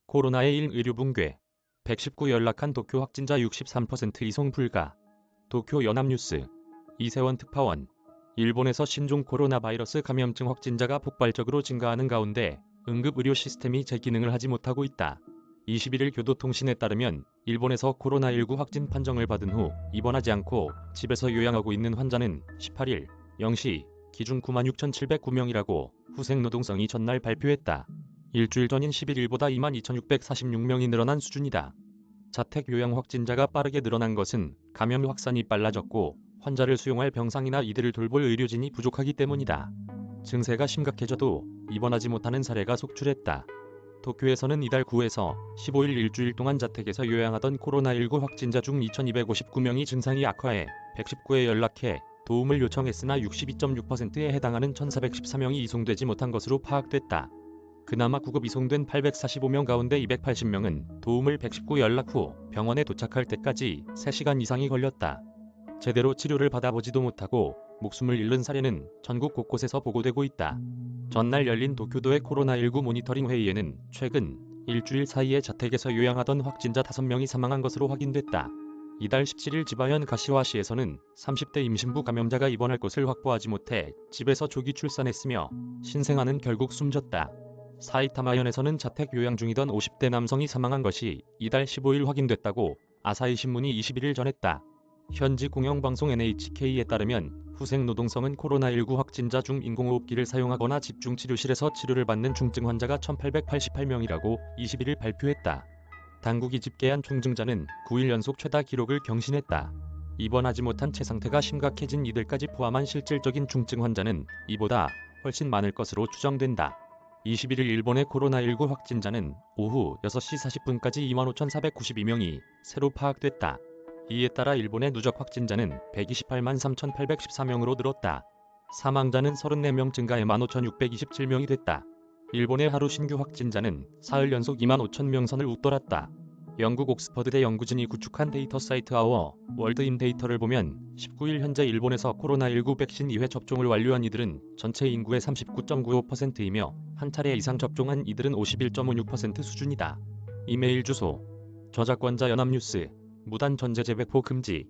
코로나의 1 의료 붕괴. 119 연락한 도쿄 확진자 63% 이송 불가. 도쿄 연합뉴스. 이세원 특파원. 일본에서 신종 코로나 바이러스 감염증 확진자가 폭발적으로 증가하는 가운데 응급의료 시스템이 제 기능을 하지 못하고 있다. 21일 교도통신에 따르면 일본에서 코로나19 확진 판정을 받은 후 입원하지 않고 집에서 요양하고 있는 환자는 18일 0시 기준 96,709명이라고 후생노동성이 전날 발표했다. 일주일 전인 11일보다 22,646명이 늘어난 수준이다. 자택 요양 확진자가 빠르게 늘어난 것은 감염 확산이 빨라졌고 환자를 수용할 병상이나 이들을 돌볼 의료진이 부족하기 때문이다. 증세가 심각해져도 입원하지 못하는 사례가 속출했다. 도쿄에서는 이달 9에서 15일 일주일 동안 자택에서 요양하던 코로나19 확진자 중 2,259명이 증상이 악화해 119에 연락해 도움을 요청했으나 62.6%에 해당하는 1,414명이 이송되지 못한 것으로 파악됐다. 그나마 구급 이송된 845명 가운데 280명은 도움을 119 연락 후 병원에 도착할 때까지 3시간 이상이 걸렸다. 제대로 치료를 받아보지도 못하고 목숨을 잃는 사례는 전국 곳곳에서 보고되고 있다. 전날 열린 도쿄도의 코로나19 모니터링 회의에는 최근 일주일 사이에 자택에서 요양하던 확진자 5명이 사망한 것으로 확인됐다. 이달 17일 지바현 가시와시에서는 30대 임신부 감염자가 입원할 곳을 확보하지 못해 집에서 조기 출산했으며 신생아는 결국 숨졌다. 사이타마현에서는 자택 요양 중이던 50대 남성이 사망한 것이 이달 15일 확인됐다고 아사히 신문이 21일 전했다. 현지 공영방송 NHK에 따르면 후생노동성은 코로나19 확진자 중 인공호흡기를 사용하거나 집중치료실에서 치료를 받는 중증 환자가 1,888명이라고 21일 발표했다. 당국이 집계한 총증자는 9일 연속 최다 기록을 경신했다. 입원하지 못한 채 상태가 심각해진 이들까지 포함한 실질적인 중증 환자는 이보다 훨씬 많을 것으로 추정된다. 21일 일본의 코로나19 확진자는 오후 6시 40분까지 25,492명이 새로 파악됐다. 이에 따라 일본의 누적 확진자는 128만 3,814명으로 늘었다. 사망자는 34명 증가해 15,627명이 됐다. 일본의 하루 신규 확진자는 사흘 연속 2만 5천 명 선을 웃돌았다. 영국 옥스퍼드대 연구진이 구축한 데이터 사이트 아워 월드인 데이터를 보면 19일 현재 일본에서 코로나19 백신 2회 접종을 완료한 이들은 전체 인구의 39.95%이며 한 차례 이상 접종한 이들은 51.56% 수준이다. 이메일 주소 저작권자 연합뉴스 무단 전제 재배포 금지